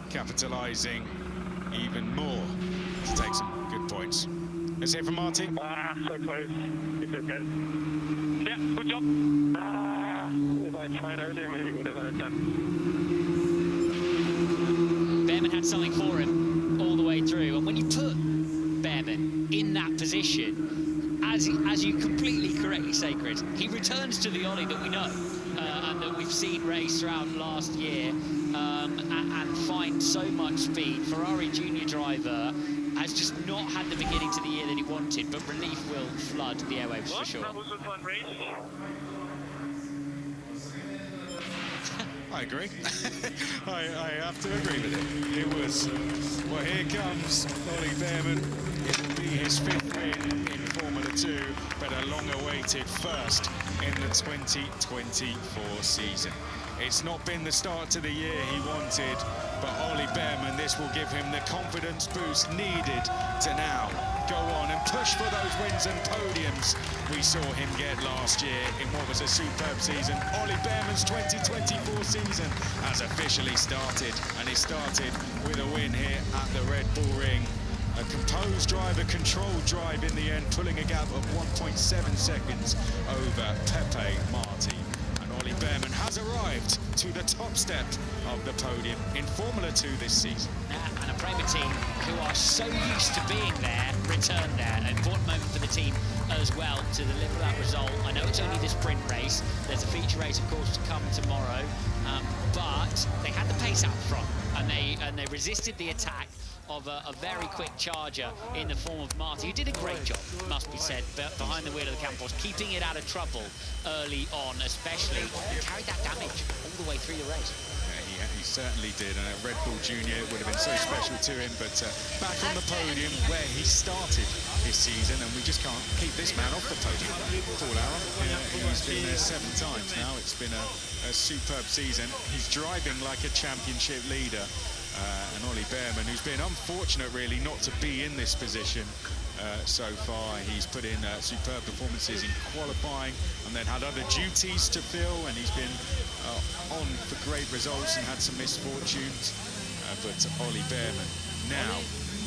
capitalising even more to take some good points. Let's hear from Marty. So close. It's okay. Yeah, good job. If I tried earlier, maybe would have had it done. Behrman had something for him all the way through, and when you put Behrman in that position, as you completely correctly say, Chris, he returns to the Ollie that we know and that we've seen race throughout last year and find so much speed. Ferrari junior driver has just not had the beginning to the year that he wanted, but relief will flood the airwaves for sure. That was a fun race. I agree. I have to agree with it. It was. Well, here comes Ollie Behrman. It will be his 5th win in Formula 2, but a long-awaited first in the 2024 season. It's not been the start to the year he wanted, but Ollie Behrman, this will give him the confidence boost needed to now go on and push for those wins and podiums we saw him get last year in what was a superb season. Ollie Behrman's 2024 season has officially started, and it started with a win here at the Red Bull Ring. A composed drive, a controlled drive in the end, pulling a gap of 1.7 seconds over Pepe Marti. And Ollie Behrman has arrived to the top step of the podium in Formula 2 this season. And a Prema team who are so used to being there, return there. An important moment for the team as well to deliver that result. I know it's only the sprint race. There's a feature race, of course, to come tomorrow. But they had the pace out front, and they resisted the attack of a very quick charger in the form of Marty, who did a great job, must be said, behind the wheel of the Campos, keeping it out of trouble early on, especially, and carried that damage all the way through the race. Yeah, he certainly did, and a Red Bull Junior would have been so special to him, but back on the podium where he started his season, and we just can't keep this man off the podium. Paul Aron, he's been there 7 times now. It's been a superb season. He's driving like a championship leader. And Ollie Behrman, who's been unfortunate really not to be in this position so far. He's put in superb performances in qualifying and then had other duties to fill, and he's been on for great results and had some misfortunes. But Ollie Behrman now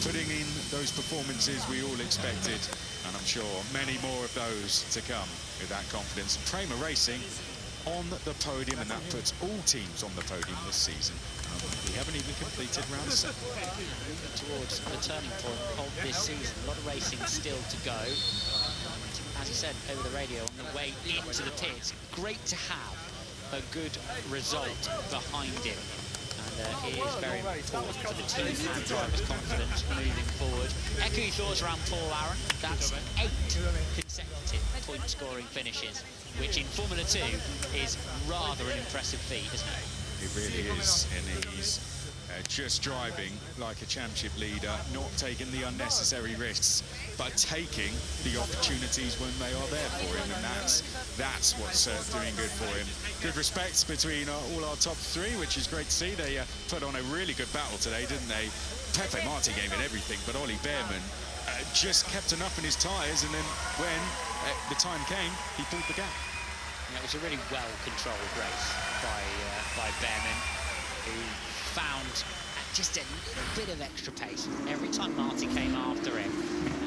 putting in those performances we all expected, and I'm sure many more of those to come with that confidence. Prema Racing on the podium, and that puts all teams on the podium this season. We haven't even completed round 7. Towards the turning point of this season, a lot of racing still to go. As he said over the radio on the way into the pits, great to have a good result behind him. And it is very important for the team and drivers' confidence moving forward. Echo your thoughts around Paul Aron. That's 8 consecutive point-scoring finishes, which in Formula 2 is rather an impressive feat, isn't it? It really is, and he's just driving like a championship leader, not taking the unnecessary risks, but taking the opportunities when they are there for him, and that's what's doing good for him. Good respect between all our top 3, which is great to see. They put on a really good battle today, didn't they? Pepe Marti gave it everything, but Ollie Behrman just kept enough in his tyres, and then when the time came, he pulled the gap. Yeah, it was a really well-controlled race by Behrman, who found just a little bit of extra pace every time Marty came after him,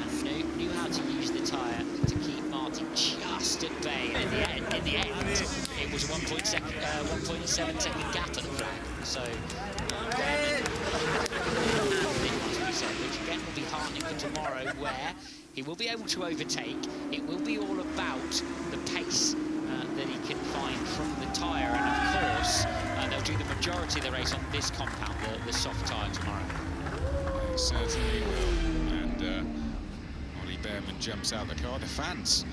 and knew how to use the tyre to keep Marty just at bay. And in the end, it was a 1.7 second gap at the flag. So Behrman had it, must be said, which again will be heartening for tomorrow, where he will be able to overtake. It will be all about the pace that he can find from the tyre, and of course they'll do the majority of the race on this compound, the soft tyre, tomorrow. They certainly will, and Ollie Behrman jumps out of the car. The fans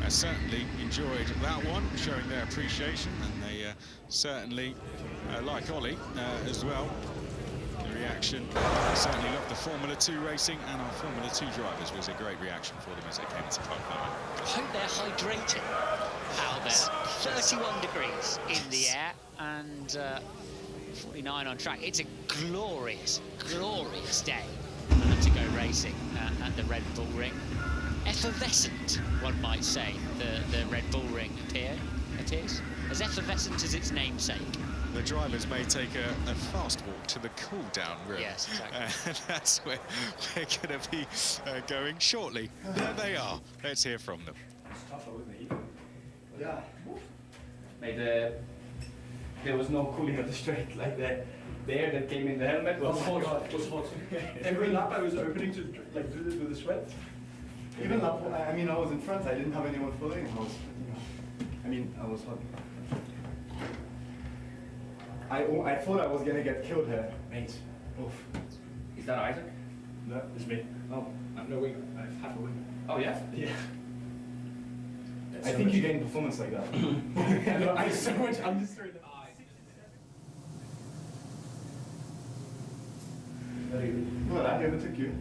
certainly enjoyed that one, showing their appreciation, and they certainly like Ollie as well. The reaction, certainly loved the Formula 2 racing, and our Formula 2 drivers was a great reaction for them as they came into Park. I hope they're hydrated out there. 31 degrees in the air and 49 on track. It's a glorious, glorious day to go racing at the Red Bull Ring. Effervescent, one might say, the Red Bull Ring appears as effervescent as its namesake. The drivers may take a fast walk to the cool down room. Yes, exactly. And that's where we're going to be going shortly. There they are. Let's hear from them. Yeah. Like there was no cooling at the straight. Like the air that came in the helmet was hot. Was hot. Every lap I was opening to like do this with the sweat. Even lap, I mean, I was in front. I didn't have anyone following. I was, I was hot. I thought I was gonna get killed here, mate. Oof. Is that Isaac? No, it's me. Oh, I have no wing. I have a wing. Oh yeah? Yeah. I think you gain performance like that. I so much understood. Well, I never took you.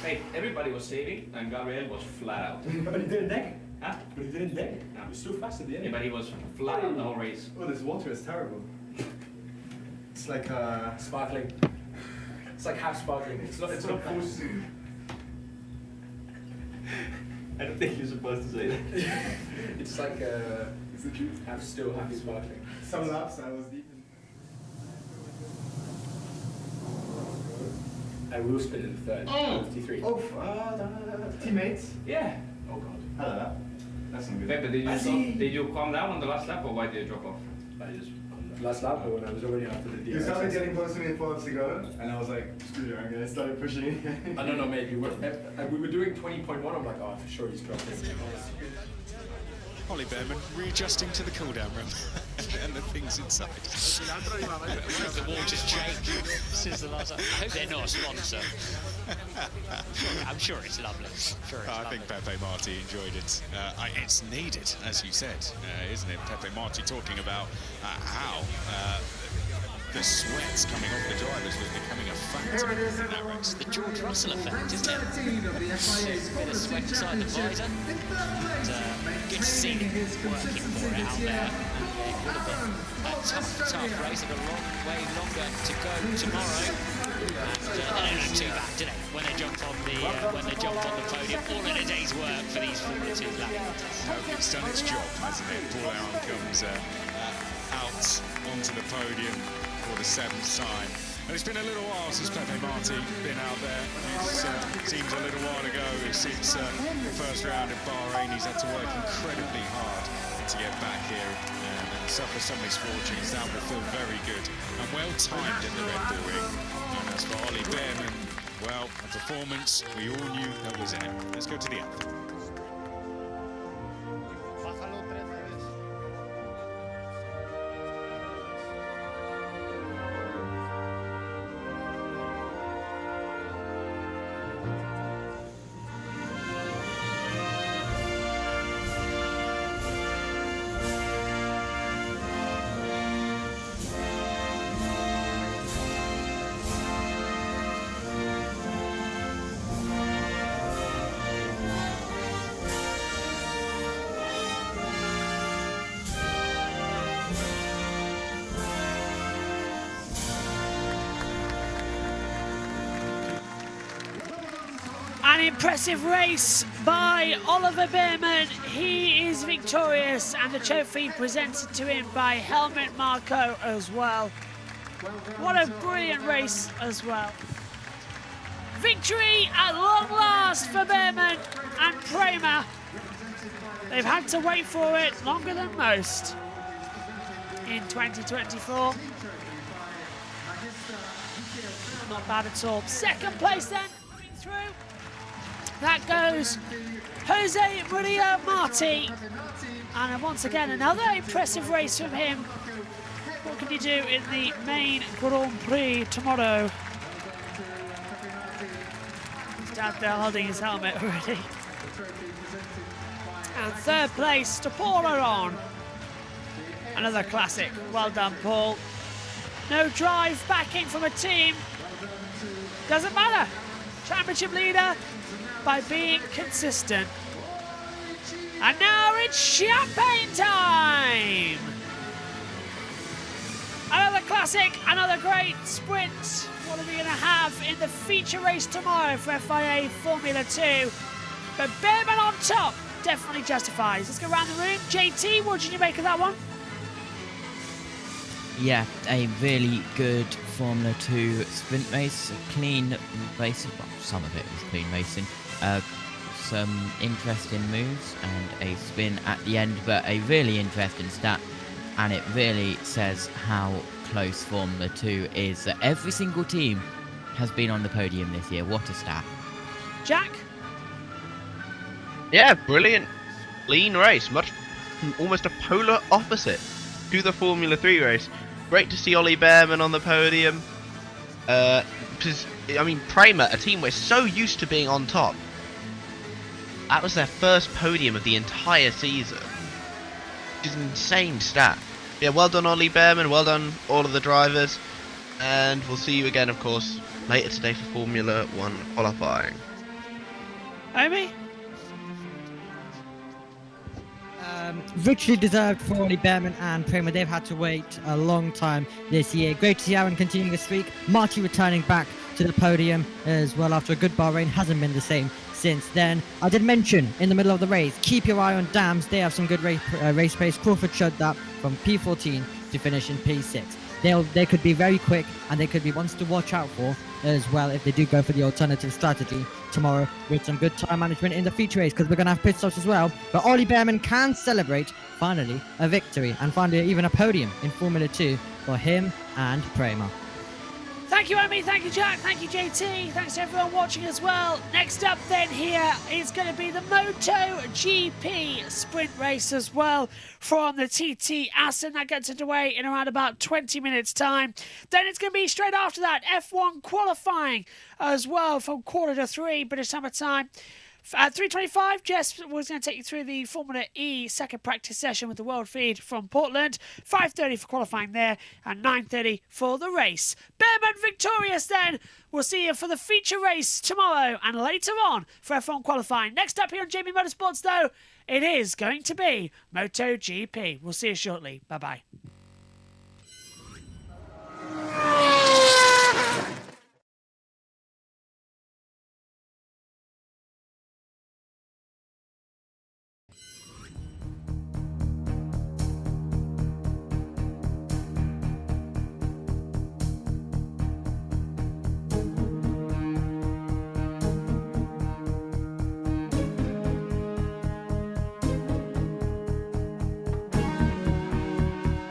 Hey, everybody was saving, and Gabriel was flat out. But he didn't deck. Huh? But he didn't deck. No. He was still fast at the end. Yeah, but he was flat out the whole race. Oh, this water is terrible. It's like sparkling. It's like half sparkling. It's not forced. I don't think you're supposed to say that. It's like it's the truth. I'm still half sparkling. Some laps I was deep in. I will spin in the third. 53. Oh, teammates? Yeah. Oh god. Hello. That's not good. Pepe, did you calm down on the last lap, or why did you drop off? I just last lap, when I was already after the DRS. You started getting close to me 4 laps ago, and I was like, screw you, I'm gonna start pushing. I don't know, maybe. We were doing 20.1, I'm like, oh, for sure he's dropped it. Ollie Behrman readjusting to the cool down room and the things inside. The water's changed since the last time. I hope they're not a sponsor. I'm sure it's lovely. I think Pepe Marti enjoyed it. It's needed, as you said, isn't it? Pepe Marti talking about how the sweats coming off the drivers was becoming a factor in that race. The George Russell effect, isn't it? Bit of sweat inside the visor. Good to see him working for it out there. It would have been a tough race. They've got a long way longer to go tomorrow. And they don't look too bad, do they? When they jump on the podium, all in a day's work for these Formula 2 laps. It's done its job, hasn't it? Paul Aron comes out onto the podium for the 7th time. And it's been a little while since Pepe Marti been out there. It seems a little while ago since the first round in Bahrain. He's had to work incredibly hard to get back here and suffer some misfortunes. That will feel very good and well timed in the Red Bull ring. And as for Ollie Behrman, well, a performance we all knew that was in it. Let's go to the anthem. An impressive race by Oliver Behrman. He is victorious, and the trophy presented to him by Helmut Marko as well. What a brilliant race as well. Victory at long last for Behrman and Prema. They've had to wait for it longer than most in 2024. Not bad at all. Second place then, coming through. That goes Jose Maria Marti. And once again, another impressive race from him. What can he do in the main Grand Prix tomorrow? He's down there holding his helmet already. And third place to Paul Aron. Another classic. Well done, Paul. No drive backing from a team. Doesn't matter. Championship leader by being consistent. And now it's champagne time! Another classic, another great sprint. What are we going to have in the feature race tomorrow for FIA Formula 2? But Behrman on top definitely justifies. Let's go around the room. JT, what did you make of that one? Yeah, a really good Formula 2 sprint race, a clean racing. Well, some of it was clean racing. Some interesting moves and a spin at the end, but a really interesting stat, and it really says how close Formula 2 is. That every single team has been on the podium this year. What a stat. Jack? Yeah, brilliant. Clean race. Almost a polar opposite to the Formula 3 race. Great to see Ollie Behrman on the podium. Because, I mean, Prima, a team we're so used to being on top. That was their first podium of the entire season. Which is an insane stat. Yeah, well done Ollie Behrman, well done all of the drivers. And we'll see you again, of course, later today for Formula 1 qualifying. Amy? Richly deserved for Ollie Behrman and Prima. They've had to wait a long time this year. Great to see Aaron continuing the streak. Marty returning back to the podium as well after a good Bahrain. Hasn't been the same since then. I did mention in the middle of the race, keep your eye on Dams. They have some good race pace. Crawford showed that from P14 to finish in P6. They could be very quick, and they could be ones to watch out for as well if they do go for the alternative strategy tomorrow with some good time management in the feature race, because we're going to have pit stops as well. But Ollie Behrman can celebrate finally a victory and finally even a podium in Formula 2 for him and Prema. Thank you, Amy. Thank you, Jack. Thank you, JT. Thanks to everyone watching as well. Next up then here is going to be the MotoGP sprint race as well from the TT Assen. That gets underway in around about 20 minutes time. Then it's going to be straight after that F1 qualifying as well from 2:45 British Summer Time. At 3:25, Jess was going to take you through the Formula E second practice session with the World Feed from Portland. 5:30 for qualifying there, and 9:30 for the race. Behrman victorious then. We'll see you for the feature race tomorrow and later on for F1 qualifying. Next up here on JBMotorsports, though, it is going to be MotoGP. We'll see you shortly. Bye-bye.